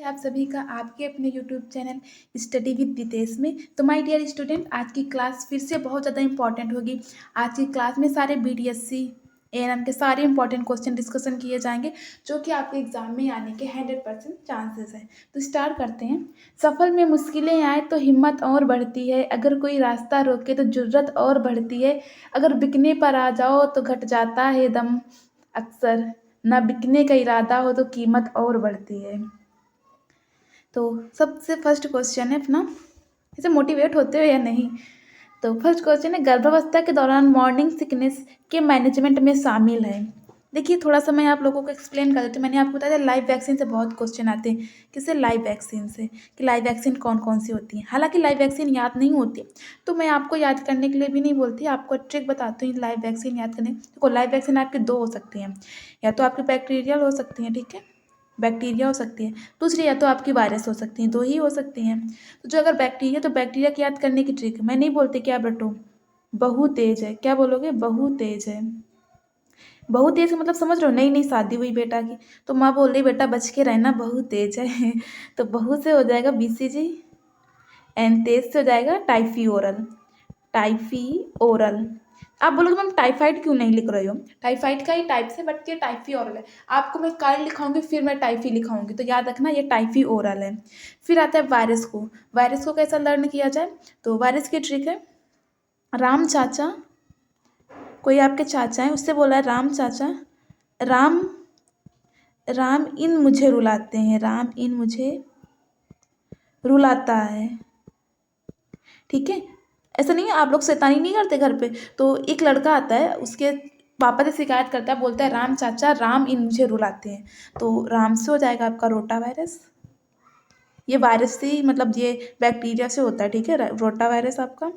आप सभी का आपके अपने YouTube channel study with Ritesh में। तो माय डियर स्टूडेंट, आज की क्लास फिर से बहुत ज़्यादा इंपॉर्टेंट होगी। आज की क्लास में सारे बीडीएससी एएनएम के सारे इंपॉर्टेंट क्वेश्चन डिस्कशन किए जाएंगे, जो कि आपके एग्जाम में आने के 100% चांसेस हैं। तो स्टार्ट करते हैं। सफर में मुश्किलें आए तो हिम्मत और बढ़ती है, अगर कोई रास्ता रोके तो जुर्रत और बढ़ती है, अगर बिकने पर आ जाओ तो घट जाता है दम, अक्सर ना बिकने का इरादा हो तो कीमत और बढ़ती है। तो सबसे फर्स्ट क्वेश्चन है अपना, इसे मोटिवेट होते हो या नहीं। तो फर्स्ट क्वेश्चन है, गर्भावस्था के दौरान मॉर्निंग सिकनेस के मैनेजमेंट में शामिल है। देखिए, थोड़ा सा मैं आप लोगों को एक्सप्लेन कर देती हूँ। मैंने आपको बताया था लाइव वैक्सीन से बहुत क्वेश्चन आते हैं। किससे? लाइव वैक्सीन से, कि लाइव वैक्सीन कौन कौन सी होती है। हालांकि लाइव वैक्सीन याद नहीं होती, तो मैं आपको याद करने के लिए भी नहीं बोलती, आपको ट्रिक बताती हूँ लाइव वैक्सीन याद करने। देखो, लाइव वैक्सीन आपकी दो हो सकती हैं, या तो आपकी बैक्टीरियल हो सकती हैं, ठीक है, बैक्टीरिया हो सकती है। दूसरी या तो आपकी वायरस हो सकती हैं, दो ही हो सकती हैं। तो जो अगर बैक्टीरिया, तो बैक्टीरिया की याद करने की ट्रिक मैं नहीं बोलती कि आप रटो, बहु तेज है। क्या बोलोगे? बहु तेज है। बहु तेज का मतलब समझ रहे हो? नई नई शादी हुई बेटा की, तो माँ बोल रही बेटा बच के रहना, बहु तेज है। तो बहु से हो जाएगा बीसीजी, एंड तेज से हो जाएगा टाइफी ओरल। Typhi oral. आप बोलोगे मैम टाइफाइड क्यों नहीं लिख रहे हो? टाइफाइड का ही टाइप से, बट ये टाइफी ओरल है। आपको मैं कल लिखाऊंगी, फिर मैं टाइफी लिखाऊंगी, तो याद रखना ये टाइफी ओरल है। फिर आता है वायरस को। वायरस को कैसा लर्न किया जाए? तो वायरस की ट्रिक है, राम चाचा, कोई आपके चाचा है, उससे बोला है राम चाचा, राम राम इन मुझे रुलाते हैं, राम इन मुझे रुलाता है, ठीक है। ऐसा नहीं है, आप लोग शैतानी नहीं करते घर पे। तो एक लड़का आता है, उसके पापा से शिकायत करता है, बोलता है राम चाचा, राम इन मुझे रुलाते हैं। तो राम से हो जाएगा आपका रोटा वायरस। ये वायरस से ही, मतलब ये बैक्टीरिया से होता है, ठीक है। रोटा वायरस आपका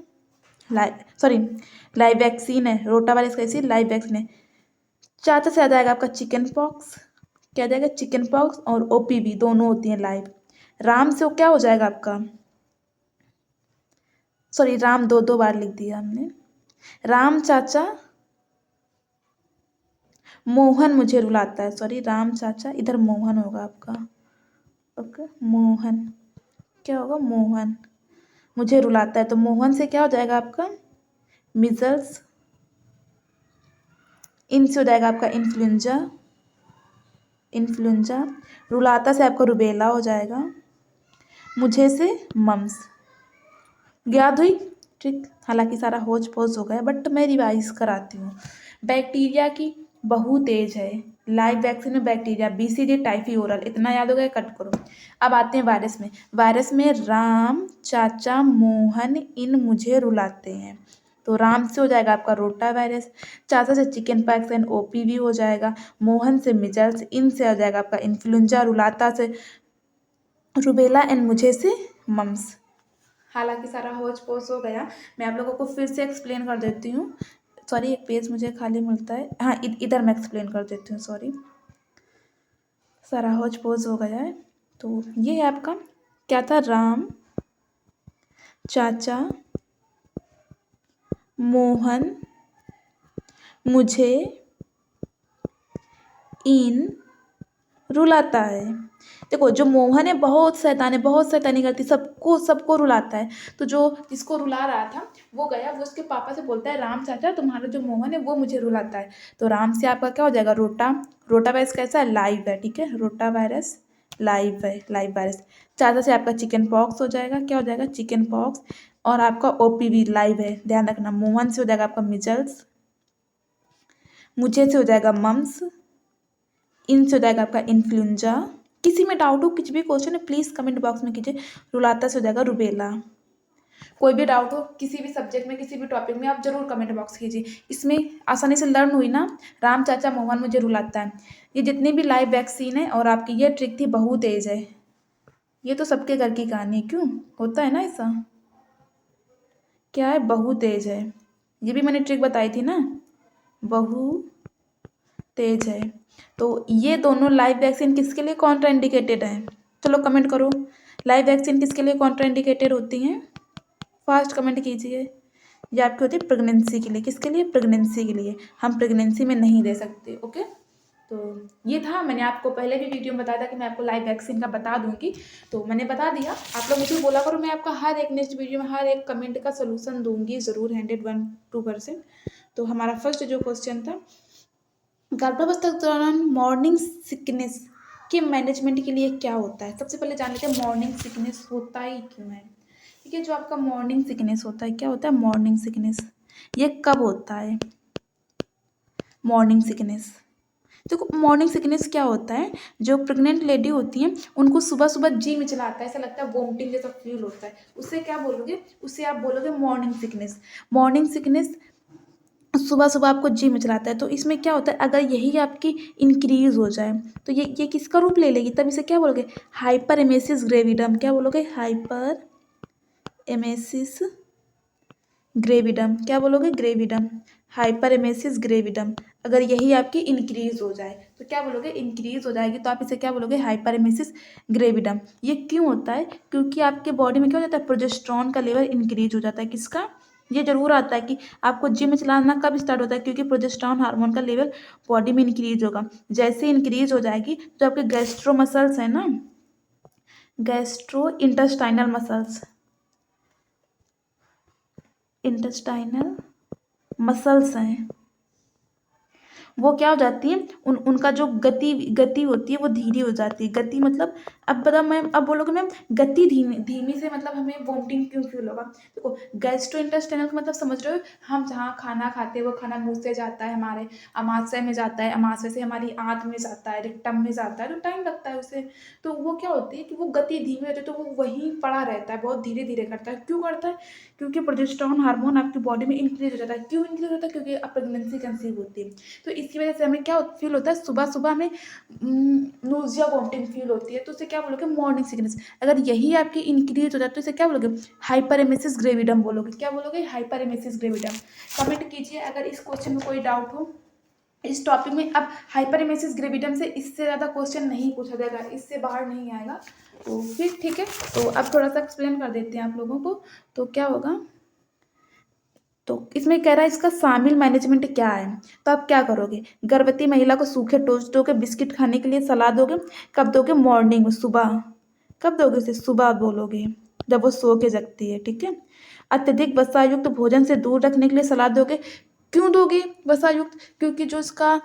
लाइव वैक्सीन है। रोटा वायरस कैसी? लाइव वैक्सीन है। चाचा से आ जाएगा आपका चिकन पॉक्स। क्या आ जाएगा? चिकन पॉक्स और ओपीवी दोनों होती हैं लाइव। राम से क्या हो जाएगा आपका? सॉरी, राम दो दो बार लिख दिया हमने। राम चाचा, मोहन मुझे रुलाता है। सॉरी, राम चाचा, इधर मोहन होगा आपका। ओके, मोहन। क्या होगा? मोहन मुझे रुलाता है। तो मोहन से क्या हो जाएगा आपका? मिजल्स। इन से हो जाएगा आपका इन्फ्लुएंजा। इन्फ्लुएंजा। रुलाता से आपका रुबेला हो जाएगा। मुझे से मम्स। याद हुई ठीक? हालांकि सारा होच पोच हो गया, बट मैं रिवाइज कराती हूँ। बैक्टीरिया की बहु तेज है, लाइव वैक्सीन में बैक्टीरिया, बीसीजी टाइफी ओरल, इतना याद हो गया, कट करो। अब आते हैं वायरस में। वायरस में राम चाचा मोहन इन मुझे रुलाते हैं। तो राम से हो जाएगा आपका रोटा वायरस, चाचा से चिकन पॉक्स एंड ओपीवी हो जाएगा, मोहन से मिजल्स, इन से हो जाएगा आपका इन्फ्लुएंजा, रुलाता से रुबेला एंड मुझे से मम्स। हालांकि सारा होच पोच हो गया, मैं आप लोगों को फिर से एक्सप्लेन कर देती हूँ। सॉरी, एक पेज मुझे खाली मिलता है, हाँ इधर मैं एक्सप्लेन कर देती हूँ। सॉरी, सारा होच पोच हो गया है। तो ये है आपका, क्या था? राम चाचा मोहन मुझे इन रुलाता है। देखो, जो मोहन है बहुत शैतान है, बहुत शैतानी करती, सबको सबको रुलाता है। तो जो जिसको रुला रहा था वो गया, वो उसके पापा से बोलता है राम चाचा, तुम्हारा जो मोहन है वो मुझे रुलाता है। तो राम से आपका क्या हो जाएगा? रोटा। रोटा वायरस कैसा है? लाइव है, ठीक है। रोटा वायरस लाइव है, लाइव वायरस। चाचा से आपका चिकन पॉक्स हो जाएगा। क्या हो जाएगा? Chicken pox. और आपका ओपीवी लाइव है, ध्यान रखना। मोहन से हो जाएगा आपका मिजल्स, मुझे से हो जाएगा मम्स, इन से हो जाएगा आपका इन्फ्लुएंजा। किसी में डाउट हो, कुछ भी क्वेश्चन है, प्लीज़ कमेंट बॉक्स में कीजिए। रुलाता से हो जाएगा रुबेला। कोई भी डाउट हो किसी भी सब्जेक्ट में, किसी भी टॉपिक में, आप जरूर कमेंट बॉक्स कीजिए। इसमें आसानी से लर्न हुई ना, राम चाचा मोहन मुझे रुलाता है। ये जितनी भी लाइव वैक्सीन है, और आपकी ये ट्रिक थी बहु तेज है, ये तो सबके घर की कहानी है। क्यों होता है ना ऐसा? क्या है? बहु तेज है, ये भी मैंने ट्रिक बताई थी ना, बहु तेज है। तो ये दोनों लाइव वैक्सीन किसके लिए कॉन्ट्रा इंडिकेटेड है? चलो कमेंट करो, लाइव वैक्सीन किसके लिए कॉन्ट्रा इंडिकेटेड होती हैं? फास्ट कमेंट कीजिए। ये आपकी होती है प्रेगनेंसी के लिए। किसके लिए? प्रेगनेंसी के लिए। हम प्रेगनेंसी में नहीं दे सकते, ओके। तो ये था, मैंने आपको पहले भी वीडियो में बताया था कि मैं आपको लाइव वैक्सीन का बता दूंगी, तो मैंने बता दिया। आप लोग मुझे बोला करो, मैं आपका हर एक नेक्स्ट वीडियो में हर एक कमेंट का सोल्यूशन दूंगी ज़रूर, 102%। तो हमारा फर्स्ट जो क्वेश्चन था, गर्भावस्था के दौरान मॉर्निंग सिकनेस के मैनेजमेंट के लिए क्या होता है। सबसे पहले जान लेते हैं मॉर्निंग सिकनेस होता ही क्यों है। ठीक है, जो आपका मॉर्निंग सिकनेस होता है, क्या होता है मॉर्निंग सिकनेस, ये कब होता है मॉर्निंग सिकनेस। देखो मॉर्निंग सिकनेस क्या होता है, जो प्रेग्नेंट लेडी होती हैं उनको सुबह सुबह जी में चलाता है, ऐसा लगता है वोमिटिंग जैसा फील होता है, उससे क्या बोलोगे, उससे आप बोलोगे मॉर्निंग सिकनेस। मॉर्निंग सिकनेस सुबह सुबह आपको जी में चलाता है, तो इसमें क्या होता है, अगर यही आपकी इंक्रीज हो जाए तो ये किसका रूप ले लेगी, तब इसे क्या बोलोगे, हाइपर एमेसिस ग्रेविडम। क्या बोलोगे, हाइपर एमेसिस ग्रेविडम। क्या बोलोगे, ग्रेविडम, हाइपर एमेसिस ग्रेविडम। अगर यही आपकी इंक्रीज हो जाए तो क्या बोलोगे, इंक्रीज हो जाएगी तो आप इसे क्या बोलोगे, हाइपर एमेसिस ग्रेविडम। ये क्यों होता है, क्योंकि आपके बॉडी में क्या हो जाता है, प्रोजेस्टेरॉन का लेवल इंक्रीज हो जाता है। किसका, ये जरूर आता है कि आपको जिम चलाना कब स्टार्ट होता है, क्योंकि प्रोजेस्टेरॉन हार्मोन का लेवल बॉडी में इंक्रीज होगा। जैसे इंक्रीज हो जाएगी तो आपके गैस्ट्रो मसल्स है ना, gastro intestinal muscles, intestinal muscles हैं, वो क्या हो जाती है, उनका जो गति गति होती है वो धीरे हो जाती है। गति मतलब, अब बताओ मैम, अब बोलोगे मैम गति धीमी धीमी से मतलब हमें वोमिटिंग क्यों फील होगा। देखो गैस्ट्रो इंटेस्टाइनल का मतलब समझ रहे हो, हम जहाँ खाना खाते हैं वो खाना मुंह से जाता है, हमारे अमाशय में जाता है, अमाशय से हमारी आंत में जाता है, रिक्टम में जाता है, तो टाइम लगता है उसे। तो वो क्या होती है कि वो गति धीमी होती है, तो वो वहीं पड़ा रहता है, बहुत धीरे धीरे करता है। क्यों करता है, क्योंकि प्रोजेस्टेरॉन हार्मोन आपकी बॉडी में इंक्रीज हो जाता है। क्यों इंक्रीज होता है, क्योंकि अब प्रेगनेंसी कंसीव होती है, तो इसकी वजह से हमें क्या फील होता है, सुबह सुबह हमें नोजिया वॉमिटिंग फील होती है, तो उसे क्या बोलोगे, मॉर्निंग सिकनेस। अगर यही आपकी इंक्रीज हो जाए तो इसे क्या बोलोगे, हाइपर एमेसिस ग्रेविडम बोलोगे। क्या बोलोगे, हाइपर एमेसिस ग्रेविडम। कमेंट कीजिए अगर इस क्वेश्चन में कोई डाउट हो इस टॉपिक में। अब हाइपर एमेसिस ग्रेविडम से इससे ज़्यादा क्वेश्चन नहीं पूछा जाएगा, इससे बाहर नहीं आएगा, तो फिर ठीक है। तो अब थोड़ा सा एक्सप्लेन कर देते हैं आप लोगों को। तो क्या होगा, तो इसमें कह रहा है इसका शामिल मैनेजमेंट क्या है। तो आप क्या करोगे, गर्भवती महिला को सूखे टोस्ट दोगे, बिस्किट खाने के लिए सलाह दोगे। कब दोगे, मॉर्निंग में, सुबह। कब दोगे उसे, सुबह बोलोगे, जब वो सो के जगती है। ठीक है, अत्यधिक वसायुक्त भोजन से दूर रखने के लिए सलाह दोगे। क्यों दोगे वसायुक्त, क्योंकि जो इसका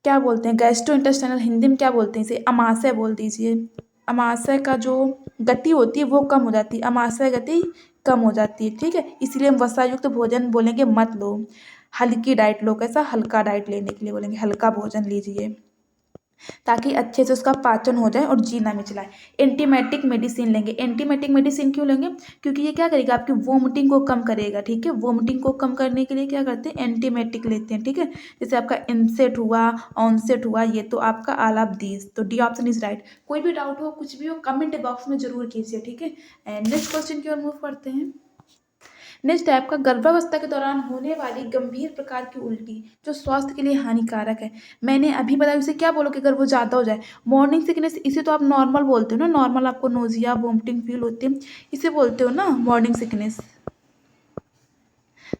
क्या बोलते हैं, गैस्ट्रो इंटेस्टाइनल, हिंदी में क्या बोलते हैं इसे, अमाशय बोल दीजिए। अमाशय का जो गति होती है वो कम हो जाती है, अमाशय गति कम हो जाती है। ठीक है, इसलिए हम वसायुक्त भोजन बोलेंगे मत लो, हल्की डाइट लो। कैसा, हल्का डाइट लेने के लिए बोलेंगे, हल्का भोजन लीजिए, ताकि अच्छे से उसका पाचन हो जाए और जी ना मिचलाए। एंटीमेटिक मेडिसिन लेंगे। एंटीमेटिक मेडिसिन क्यों लेंगे, क्योंकि ये क्या करेगा, आपकी वोमिटिंग को कम करेगा। ठीक है, वोमिटिंग को कम करने के लिए क्या करते हैं, एंटीमेटिक लेते हैं। ठीक है, जैसे आपका इनसेट हुआ, ऑनसेट हुआ, ये तो आपका आलापदीज, तो डी ऑप्शन इज राइट। कोई भी डाउट हो, कुछ भी हो, कमेंट बॉक्स में जरूर कीजिए। ठीक है, एंड नेक्स्ट क्वेश्चन की ओर मूव करते हैं। नेक्स्ट है आपका, गर्भावस्था के दौरान होने वाली गंभीर प्रकार की उल्टी जो स्वास्थ्य के लिए हानिकारक है। मैंने अभी बताया, उसे क्या बोलोगे अगर वो ज़्यादा हो जाए, मॉर्निंग सिकनेस। इसे तो आप नॉर्मल बोलते हो ना, नॉर्मल आपको नोजिया वोमिटिंग फील होती है, इसे बोलते हो ना मॉर्निंग सिकनेस।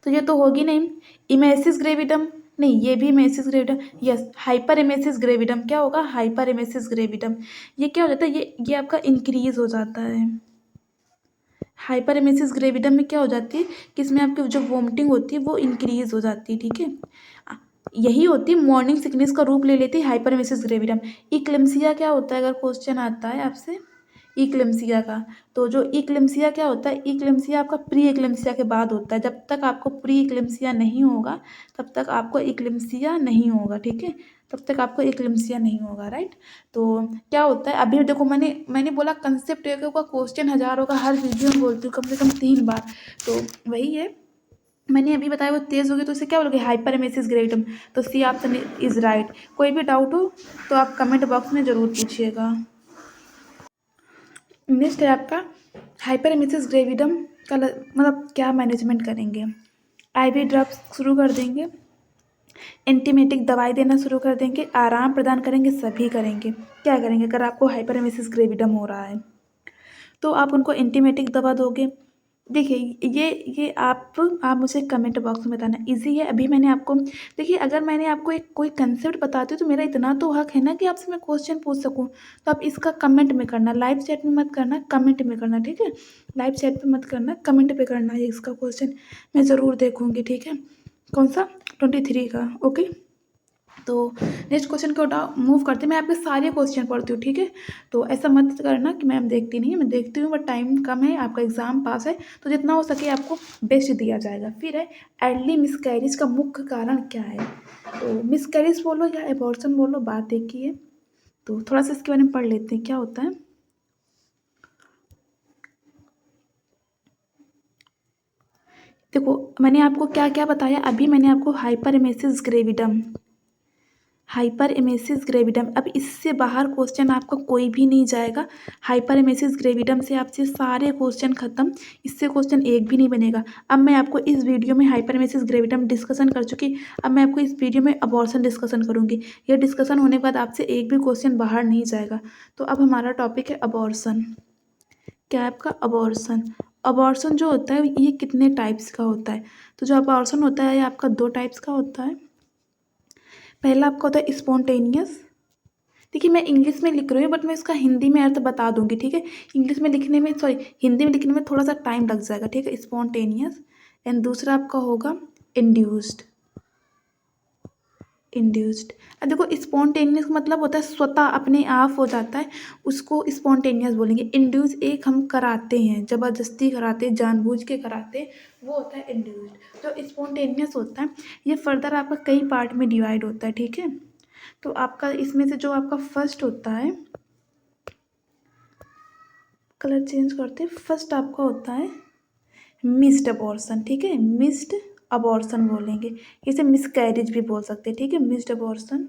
तो ये तो होगी नहीं। इमेसिस ग्रेविडम, नहीं ये भी इमेसिस ग्रेविडम, यस हाइपर इमेसिस ग्रेविडम। क्या होगा, हाइपर इमेसिस ग्रेविडम। ये क्या हो जाता है, ये आपका इंक्रीज हो जाता है। हाइपरेमेसिस ग्रेविडम में क्या हो जाती है कि इसमें आपकी जो वोमिटिंग होती है वो इंक्रीज हो जाती है। ठीक है, यही होती है मॉर्निंग सिकनेस का रूप ले लेती है हाइपरेमेसिस ग्रेविडम। इक्लेम्सिया क्या होता है, अगर क्वेश्चन आता है आपसे इक्लेम्सिया का, तो जो इक्लेम्सिया क्या होता है, इक्लेम्सिया आपका प्री इक्लेम्सिया के बाद होता है। जब तक आपको प्री इक्लेम्सिया नहीं होगा तब तक आपको इक्लेम्सिया नहीं होगा। ठीक है, तब तक आपको इक्लेम्सिया नहीं होगा, राइट। तो क्या होता है, अभी देखो मैंने बोला कंसेप्ट एक होगा, क्वेश्चन हज़ार होगा, हर वीडियो में बोलती हूँ कम से कम 3 बार, तो वही है। मैंने अभी बताया वो तेज़ होगी तो उसे क्या बोलोगे, हाइपरेमेसिस ग्रेविडम। तो सी ऑप्शन इज राइट। कोई भी डाउट हो तो आप कमेंट बॉक्स में ज़रूर पूछिएगा। नेक्स्ट है आपका, हाइपरेमेसिस ग्रेविडम का मतलब क्या मैनेजमेंट करेंगे। आईवी ड्रग्स शुरू कर देंगे, एंटीमेटिक दवाई देना शुरू कर देंगे, आराम प्रदान करेंगे, सभी करेंगे। क्या करेंगे, अगर आपको हाइपरेमेसिस ग्रेविडम हो रहा है तो आप उनको एंटीमेटिक दवा दोगे, देखिए ये आप मुझे कमेंट बॉक्स में बताना ईज़ी है। अभी मैंने आपको देखिए, अगर मैंने आपको एक कोई कंसेप्ट बताती हूँ तो मेरा इतना तो हक है ना कि आपसे मैं क्वेश्चन पूछ सकूँ। तो आप इसका कमेंट में करना, लाइव चैट में मत करना, कमेंट में करना, ठीक है? लाइव चैट पे मत करना, कमेंट पे करना है इसका क्वेश्चन, मैं ज़रूर देखूँगी, ठीक है? कौन-सा? 23 का, ओके। तो नेक्स्ट क्वेश्चन को मूव करते हैं। मैं आपके सारे क्वेश्चन पढ़ती हूँ, ठीक है? तो ऐसा मत करना कि मैम देखती नहीं है, मैं देखती हूँ बट टाइम कम है, आपका एग्ज़ाम पास है, तो जितना हो सके आपको बेस्ट दिया जाएगा। फिर है अर्ली मिसकैरेज का मुख्य कारण क्या है? तो मिसकैरेज बोलो या एबॉर्शन बोलो, बात एक ही है। तो थोड़ा सा इसके बारे में पढ़ लेते हैं, क्या होता है। देखो, मैंने आपको क्या क्या बताया अभी, मैंने आपको हाइपरमेसिस ग्रेविडम, हाइपरएमेसिस ग्रेविडम, अब इससे बाहर क्वेश्चन आपका कोई भी नहीं जाएगा। हाइपरएमेसिस ग्रेविडम से आपसे सारे क्वेश्चन खत्म, इससे क्वेश्चन एक भी नहीं बनेगा। अब मैं आपको इस वीडियो में हाइपरएमेसिस ग्रेविडम डिस्कशन कर चुकी, अब मैं आपको इस वीडियो में अबॉर्शन डिस्कशन करूँगी। यह डिस्कशन होने के बाद आपसे एक भी क्वेश्चन बाहर नहीं जाएगा। तो अब हमारा टॉपिक है अबॉर्शन। क्या है आपका? अबॉर्शन। अबॉर्शन जो होता है ये कितने टाइप्स का होता है? तो जो अबॉर्शन होता है ये आपका 2 टाइप्स का होता है। पहला आपका होता है स्पॉन्टेनियस। देखिए, मैं इंग्लिश में लिख रही हूँ बट मैं इसका हिंदी में अर्थ बता दूंगी, ठीक है? इंग्लिश में लिखने में, सॉरी, हिंदी में लिखने में थोड़ा सा टाइम लग जाएगा, ठीक है? स्पॉन्टेनियस। एंड दूसरा आपका होगा इंड्यूस्ड। इंड्यूस्ड। अब देखो, स्पॉन्टेनियस का मतलब होता है स्वतः अपने आप हो जाता है, उसको स्पॉन्टेनियस बोलेंगे। इंड्यूस एक हम कराते हैं, ज़बरदस्ती कराते हैं, जानबूझ के कराते हैं, वो होता है इंड्यूस्ड। जो स्पॉन्टेनियस होता है ये फर्दर आपका कई पार्ट में डिवाइड होता है, ठीक है? तो आपका इसमें से जो आपका फर्स्ट होता है, कलर चेंज करते हैं, फर्स्ट आपका होता है मिस्ड अबॉर्शन, ठीक है? मिस्ड अबॉर्शन बोलेंगे, इसे मिसकैरेज भी बोल सकते हैं, ठीक है? मिस्ड अबॉर्शन,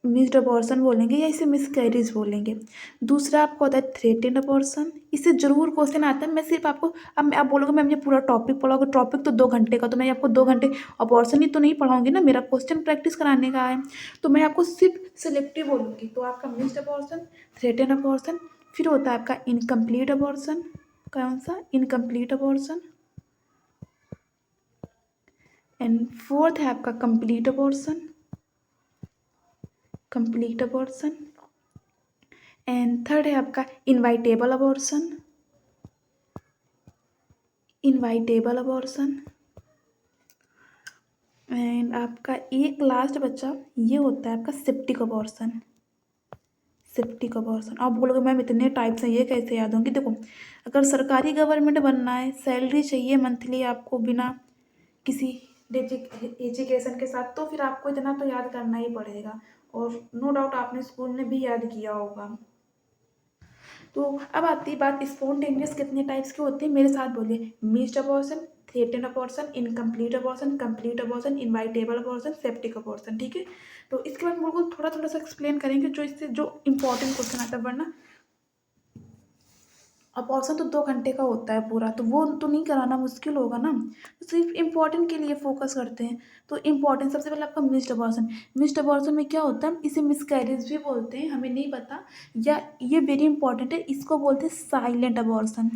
मिस्ड अबॉर्शन बोलेंगे या इसे मिसकैरेज बोलेंगे। दूसरा आपका होता है थ्रेटेंड अबॉर्शन, इससे जरूर क्वेश्चन आता है। मैं सिर्फ आपको, अब आप बोलोगे मैम ये पूरा टॉपिक पढ़ाओगे, टॉपिक तो 2 घंटे का, तो मैं आपको 2 घंटे अबॉर्शन ही तो नहीं पढ़ाऊंगी ना, मेरा क्वेश्चन प्रैक्टिस कराने का है। तो मैं आपको सिर्फ सिलेक्टिव बोलूँगी। तो आपका मिस्ड अबॉर्शन, थ्रेटेंड अबॉर्शन, फिर होता है आपका इनकम्प्लीट अबॉर्शन। कौन सा? Incomplete abortion. एंड फोर्थ है आपका complete abortion, complete abortion. And third है आपका inevitable abortion, inevitable abortion. And आपका एक लास्ट बच्चा ये होता है आपका सेप्टिक अबॉर्शन, सेप्टिक अबॉर्शन। आप बोलोगे मैम इतने टाइप्स हैं ये कैसे याद होंगे? देखो, अगर सरकारी गवर्नमेंट बनना है, सैलरी चाहिए मंथली आपको बिना किसी एजुकेशन के साथ, तो फिर आपको इतना तो याद करना ही पड़ेगा। और नो डाउट आपने स्कूल में भी याद किया होगा। तो अब आती है बात, स्पॉन्टेनियस कितने टाइप्स के होते हैं, मेरे साथ बोलिए। Missed abortion, threatened abortion, incomplete abortion, complete abortion, inevitable abortion, septic abortion, ठीक है? तो इसके बाद बिल्कुल थोड़ा थोड़ा सा एक्सप्लेन करेंगे जो इससे जो इंपॉर्टेंट क्वेश्चन आता है, वरना अबॉर्शन तो 2 घंटे का होता है पूरा, तो वो तो नहीं कराना, मुश्किल होगा ना। तो सिर्फ इम्पॉर्टेंट के लिए फोकस करते हैं। तो इम्पॉर्टेंट सबसे पहले आपका मिस्ड अबॉर्शन। मिस्ड अबॉर्शन में क्या होता है, इसे मिसकैरेज भी बोलते हैं, हमें नहीं पता, या ये वेरी इंपॉर्टेंट है, इसको बोलते हैं साइलेंट अबॉर्शन।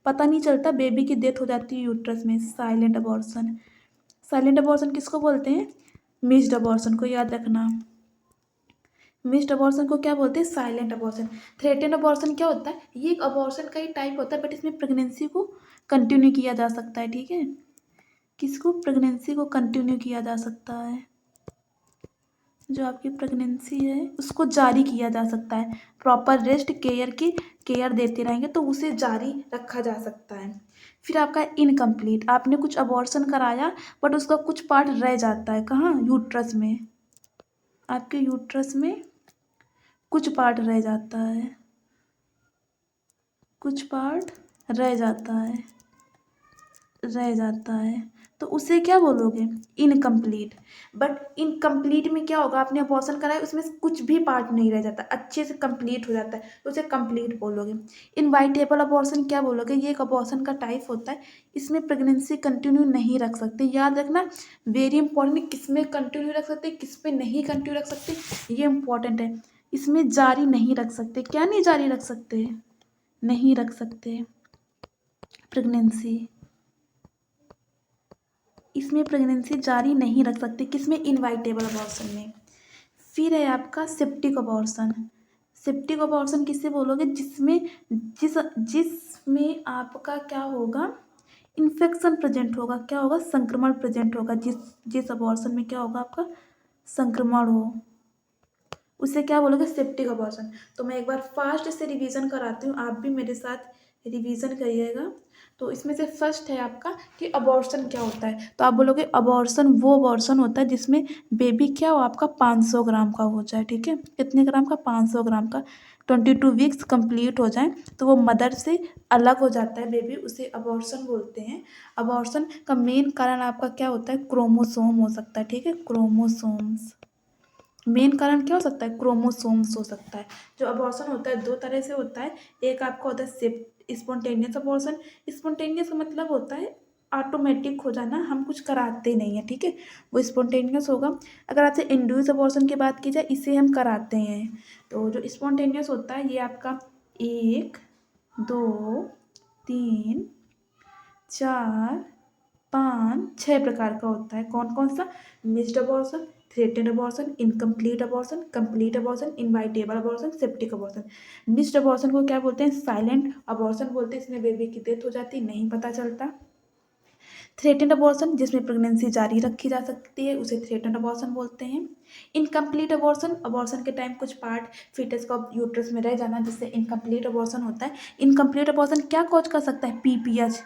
पता नहीं चलता, बेबी की डेथ हो जाती है यूट्रस में, साइलेंट अबॉर्शन। साइलेंट अबॉर्शन किसको बोलते हैं? मिस्ड अबॉर्शन को याद रखना। मिस्ड अबॉर्शन को क्या बोलते हैं? Silent abortion. थ्रेटेंड अबॉर्शन क्या होता है? ये एक अबॉर्शन का ही टाइप होता है बट इसमें प्रेगनेंसी को कंटिन्यू किया जा सकता है, ठीक है? किसको? प्रेगनेंसी को कंटिन्यू किया जा सकता है, जो आपकी प्रेगनेंसी है उसको जारी किया जा सकता है, प्रॉपर रेस्ट केयर की केयर देते रहेंगे तो उसे जारी रखा जा सकता है। फिर आपका इनकम्प्लीट, आपने कुछ अबॉर्शन कराया बट उसका कुछ पार्ट रह जाता है, कहाँ? यूट्रस में, आपके यूट्रस में कुछ पार्ट रह जाता है, कुछ पार्ट रह जाता है, रह जाता है, तो उसे क्या बोलोगे? इनकम्प्लीट। बट इनकम्प्लीट में क्या होगा, आपने अबॉर्शन कराया उसमें से कुछ भी पार्ट नहीं रह जाता, अच्छे से कंप्लीट हो जाता है, तो उसे कंप्लीट बोलोगे। इनवाइटेबल अबॉर्शन क्या बोलोगे? ये एक अबॉर्शन का टाइप होता है, इसमें प्रेगनेंसी कंटिन्यू नहीं रख सकते, याद रखना, वेरी इंपॉर्टेंट, किस में कंटिन्यू रख सकते, किस में नहीं कंटिन्यू रख सकते, ये इंपॉर्टेंट है। इसमें जारी नहीं रख सकते, क्या नहीं जारी रख सकते? नहीं रख सकते प्रेगनेंसी, इसमें प्रेगनेंसी जारी नहीं रख सकते, किसमें, इनवाइटेबल अबॉर्शन में। फिर है आपका सेप्टिक अबॉर्शन। सेप्टिक अबॉर्शन किससे बोलोगे, जिसमें आपका क्या होगा, इन्फेक्शन प्रेजेंट होगा, क्या होगा, संक्रमण प्रेजेंट होगा, जिस अबॉर्शन में क्या होगा, आपका संक्रमण हो, उसे क्या बोलोगे, सेप्टिक अबॉर्शन। तो मैं एक बार फास्ट से रिवीजन कराती हूँ, आप भी मेरे साथ रिवीजन करिएगा। तो इसमें से फर्स्ट है आपका कि अबॉर्शन क्या होता है। तो आप बोलोगे अबॉर्शन वो अबॉर्शन होता है जिसमें बेबी क्या हो, आपका 500 ग्राम का हो जाए, ठीक है, कितने ग्राम का, 500 ग्राम का, 22 वीक्स कंप्लीट हो जाए तो वो मदर से अलग हो जाता है बेबी, उसे अबॉर्शन बोलते हैं। अबॉर्शन का मेन कारण आपका क्या होता है, क्रोमोसोम हो सकता है, ठीक है, क्रोमोसोम्स। मेन कारण क्या हो सकता है, क्रोमोसोम्स हो सकता है। जो अबॉर्शन होता है दो तरह से होता है, एक आपका होता है स्पॉन्टेनियस अबॉर्शन। स्पॉन्टेनियस का मतलब होता है ऑटोमेटिक हो जाना, हम कुछ कराते नहीं हैं, ठीक है, वो स्पॉन्टेनियस होगा। अगर आपसे इंड्यूस अबॉर्शन की बात की जाए, इसे हम कराते हैं। तो जो स्पॉन्टेनियस होता है ये आपका 1 2 3 4 5 6 प्रकार का होता है। कौन कौन सा, missed abortion, threatened abortion, incomplete abortion, complete abortion, inevitable abortion, septic abortion. Missed abortion को क्या बोलते हैं, साइलेंट अबॉर्शन बोलते हैं, इसमें बेबी की डेथ हो जाती है, नहीं पता चलता। थ्रेटेड अबॉर्शन जिसमें प्रेगनेंसी जारी रखी जा सकती है, उसे थ्रेटेड अबॉर्शन बोलते हैं। इनकम्प्लीट अबॉर्शन, अबॉर्शन के टाइम कुछ पार्ट फीटस का यूट्रस में रह जाना, जिससे इनकम्प्लीट अबॉर्शन होता है। इनकम्प्लीट अबॉर्शन क्या कॉज कर सकता है, पीपीएच,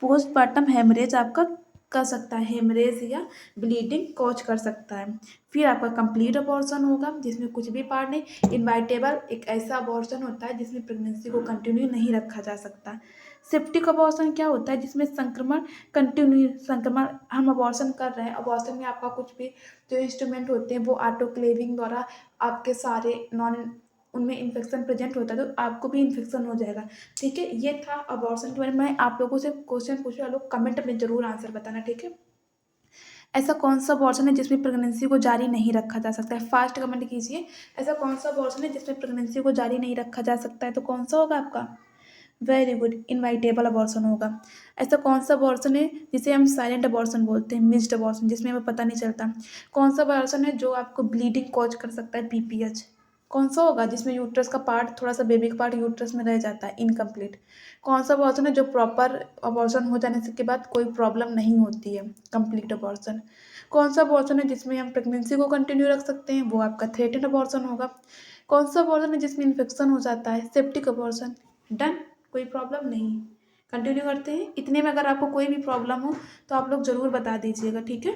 पोस्टमार्टम हेमरेज आपका कर सकता है, हेमरेज या ब्लीडिंग कॉज कर सकता है। फिर आपका कंप्लीट अबॉर्शन होगा जिसमें कुछ भी पार्ट नहीं। इनवाइटेबल एक ऐसा अबॉर्शन होता है जिसमें प्रेगनेंसी को कंटिन्यू नहीं रखा जा सकता। सेप्टिक अबॉर्शन क्या होता है, जिसमें संक्रमण हम अबॉर्शन कर रहे हैं, अबॉर्शन में आपका कुछ भी जो इंस्ट्रूमेंट होते हैं वो ऑटोक्लेविंग द्वारा आपके सारे नॉन उनमें इन्फेक्शन प्रेजेंट होता है, तो आपको भी इन्फेक्शन हो जाएगा, ठीक है। ये था अबॉर्शन के बारे में। मैं आप लोगों से क्वेश्चन पूछ रहा, लोग कमेंट में जरूर आंसर बताना, ठीक है। ऐसा कौन सा अबॉर्शन है जिसमें प्रेगनेंसी को जारी नहीं रखा जा सकता है, फास्ट कमेंट कीजिए। ऐसा कौन सा अबॉर्शन है जिसमें प्रेगनेंसी को जारी नहीं रखा जा सकता है, तो कौन सा होगा आपका, वेरी गुड, इनवाइटेबल अबॉर्शन होगा। ऐसा कौन सा अबॉर्शन है जिसे हम साइलेंट अबॉर्शन बोलते हैं, मिस्ड अबॉर्शन, जिसमें हमें पता नहीं चलता। कौन सा अबॉर्शन है जो आपको ब्लीडिंग कॉज कर सकता है, पीपीएच। कौन सा होगा जिसमें यूट्रस का पार्ट, थोड़ा सा बेबी का पार्ट यूट्रस में रह जाता है, इनकम्प्लीट। कौन सा अबॉर्शन है जो प्रॉपर अबॉर्शन हो जाने के बाद कोई प्रॉब्लम नहीं होती है, कंप्लीट अबॉर्शन। कौन सा अबॉर्शन है जिसमें हम प्रेगनेंसी को कंटिन्यू रख सकते हैं, वो आपका थ्रेटेड अबॉर्शन होगा। कौन सा अबॉर्शन है जिसमें इन्फेक्शन हो जाता है, सेप्टिक अबॉर्शन। डन, कोई प्रॉब्लम नहीं। कंटिन्यू करते हैं, इतने में अगर आपको कोई भी प्रॉब्लम हो तो आप लोग ज़रूर बता दीजिएगा, ठीक है।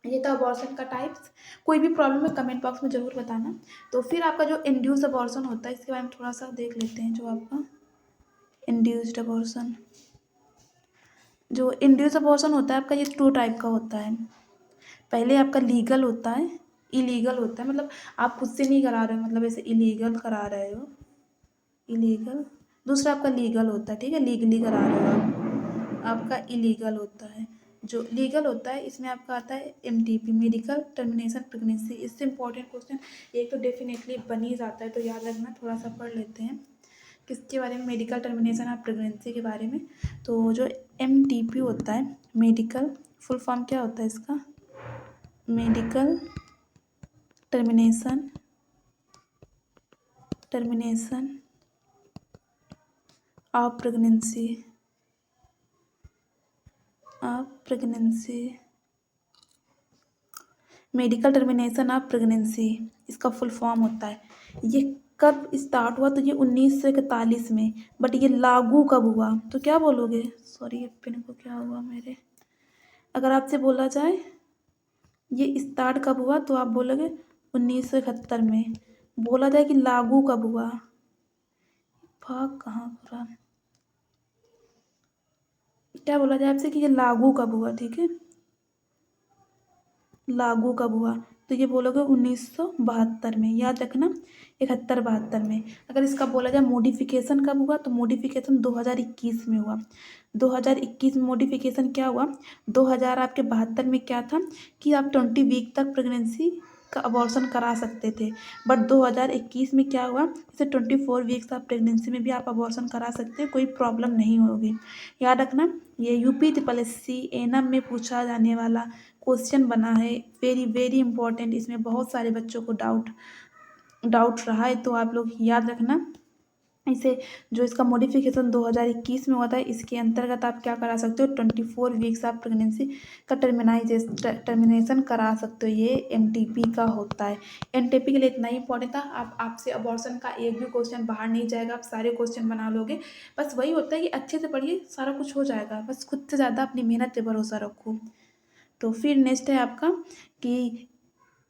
ये था अबॉर्शन का टाइप्स। कोई भी प्रॉब्लम है कमेंट बॉक्स में ज़रूर बताना। तो फिर आपका जो इंड्यूस अबॉर्शन होता है, इसके बारे में थोड़ा सा देख लेते हैं। जो आपका इंड्यूस्ड अबॉर्शन, जो इंड्यूस अबॉर्शन होता है आपका, ये 2 टाइप का होता है। पहले आपका लीगल होता है, इलीगल होता है, मतलब आप खुद से नहीं करा रहे हो, मतलब ऐसे इलीगल करा रहे हो, इलीगल। दूसरा आपका लीगल होता है, ठीक है, लीगली करा रहे हो आप, आपका इलीगल होता है। जो लीगल होता है इसमें आपका आता है एमटीपी, मेडिकल टर्मिनेशन प्रेगनेंसी। इससे इंपॉर्टेंट क्वेश्चन एक तो डेफिनेटली बन ही जाता है, तो याद रखना, थोड़ा सा पढ़ लेते हैं किसके बारे में, मेडिकल टर्मिनेशन ऑफ प्रेगनेंसी के बारे में। तो जो एमटीपी होता है, मेडिकल, फुल फॉर्म क्या होता है इसका, medical termination of pregnancy, medical termination of pregnancy, इसका फुल फॉर्म होता है। ये कब स्टार्ट हुआ, तो ये 1941 में, बट ये लागू कब हुआ, तो क्या बोलोगे, सॉरी ये पेन को क्या हुआ मेरे, अगर आपसे बोला जाए ये स्टार्ट कब हुआ तो आप बोलोगे 1971 में। बोला जाए कि लागू कब हुआ, भाग कहाँ पूरा, क्या बोला जाए आपसे कि ये लागू कब हुआ, ठीक है, लागू कब हुआ, तो ये बोलोगे 1972 में, याद रखना, 71-72 में। अगर इसका बोला जाए मॉडिफिकेशन कब हुआ, तो मॉडिफिकेशन 2021 में हुआ। 2021 में मॉडिफिकेशन क्या हुआ, 2000 आपके 72 में क्या था कि आप 20 वीक तक प्रेगनेंसी का अबॉर्शन करा सकते थे, बट 2021 में क्या हुआ, जैसे 24 वीक्स ऑफ प्रेगनेंसी में भी आप अबॉर्शन करा सकते हैं, कोई प्रॉब्लम नहीं होगी। याद रखना, ये यूपी SSC एनम में पूछा जाने वाला क्वेश्चन बना है, वेरी वेरी इंपॉर्टेंट। इसमें बहुत सारे बच्चों को डाउट रहा है, तो आप लोग याद रखना। इसे जो इसका मॉडिफिकेशन 2021 में हुआ था, इसके अंतर्गत आप क्या करा सकते हो, 24 वीक्स ऑफ प्रेगनेंसी का टर्मिनेशन करा सकते हो। ये MTP का होता है। MTP के लिए इतना ही इंपॉर्टेंट था। आपसे अबॉर्शन का एक भी क्वेश्चन बाहर नहीं जाएगा, आप सारे क्वेश्चन बना लोगे। बस वही होता है कि अच्छे से पढ़िए, सारा कुछ हो जाएगा। बस खुद से ज़्यादा अपनी मेहनत पे भरोसा रखो। तो फिर नेक्स्ट है आपका कि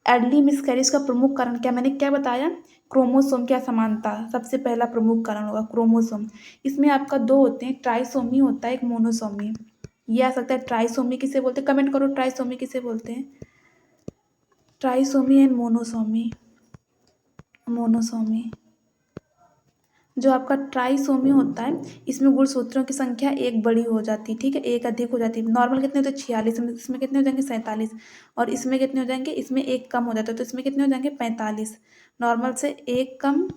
अर्ली मिसकैरेज का प्रमुख कारण क्या, मैंने क्या बताया, क्रोमोसोम की असमानता सबसे पहला प्रमुख कारण होगा, क्रोमोसोम। इसमें आपका दो होते हैं, ट्राइसोमी होता है, एक मोनोसोमी। ये आ सकता है ट्राइसोमी किसे बोलते हैं, कमेंट करो ट्राइसोमी किसे बोलते हैं, ट्राइसोमी एंड मोनोसोमी। जो आपका ट्राइसोमी होता है, इसमें गुणसूत्रों की संख्या एक बड़ी हो जाती है, ठीक है, एक अधिक हो जाती है। नॉर्मल कितने होते हैं, 46, इसमें कितने हो जाएंगे, 47, और इसमें कितने हो जाएंगे, इसमें एक कम हो जाता है, तो इसमें कितने हो जाएंगे, 45। नॉर्मल से एक कम,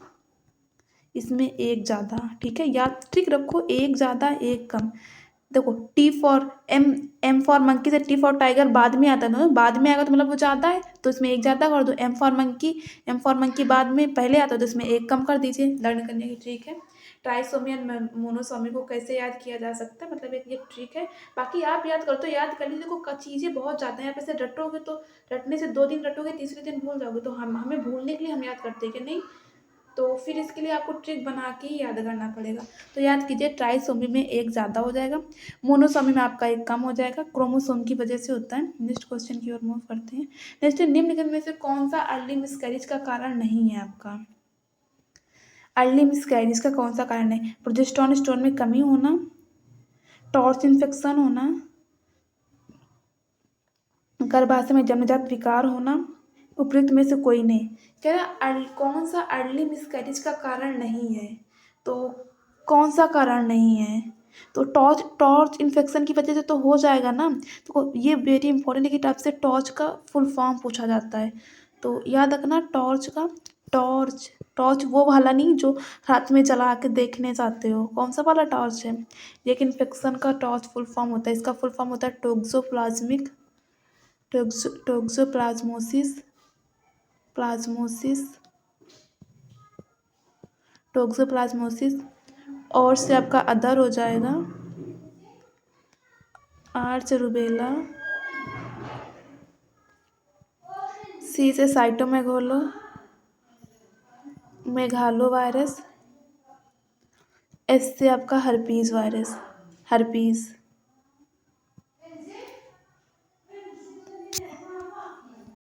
इसमें एक ज़्यादा, ठीक है, याद ठीक रखो, एक ज़्यादा एक कम। देखो एम फॉर मंकी से T फॉर टाइगर बाद में आता है ना, बाद में आएगा तो मतलब वो ज़्यादा है, तो इसमें एक ज़्यादा कर दो। एम फॉर मंकी बाद में पहले आता है, तो इसमें एक कम कर दीजिए, लर्न करने की ट्रिक है। ट्राइसोमी एंड मोनोसोमी को कैसे याद किया जा सकता है, मतलब एक ये ट्रिक है। बाकी आप याद करो तो याद कर लीजिए। देखो चीज़ें बहुत ज़्यादा हैं, आप ऐसे रटोगे तो रटने से 2 दिन रटोगे, तीसरे दिन भूल जाओगे। तो हमें भूलने के लिए हम याद करते हैं कि नहीं, तो फिर इसके लिए आपको ट्रिक बना के ही याद करना पड़ेगा। तो याद कीजिए, ट्राइसोमी में एक ज़्यादा हो जाएगा, मोनोसोमी में आपका एक कम हो जाएगा, क्रोमोसोम की वजह से होता है। नेक्स्ट क्वेश्चन की ओर मूव करते हैं। नेक्स्ट, निम्नलिखित में से कौन सा अर्ली मिसकैरेज का कारण नहीं है आपका, अर्ली मिसकैरेज का कौन सा कारण है, प्रोजेस्टेरोन स्टोन में कमी होना, टॉर्च इन्फेक्शन होना, गर्भाशय में जन्मजात विकार होना, उपयुक्त में से कोई नहीं। कह रहा कौन सा अर्ली मिसकैरेज का कारण नहीं है, तो कौन सा कारण नहीं है, तो टॉर्च इन्फेक्शन की वजह से तो हो जाएगा ना। तो ये वेरी इंपॉर्टेंट है कि आपसे टॉर्च का फुल फॉर्म पूछा जाता है, तो याद रखना टॉर्च वो वाला नहीं जो रात में जला के देखने जाते हो, कौन सा वाला टॉर्च है। लेकिन इन्फेक्शन का टॉर्च फुल फॉर्म होता है, इसका फुल फॉर्म होता है टोक्सोप्लाज्मोसिस। और से आपका अदर हो जाएगा, आर से रूबेला, सी से मेघालो वायरस, एस से आपका हर्पीज।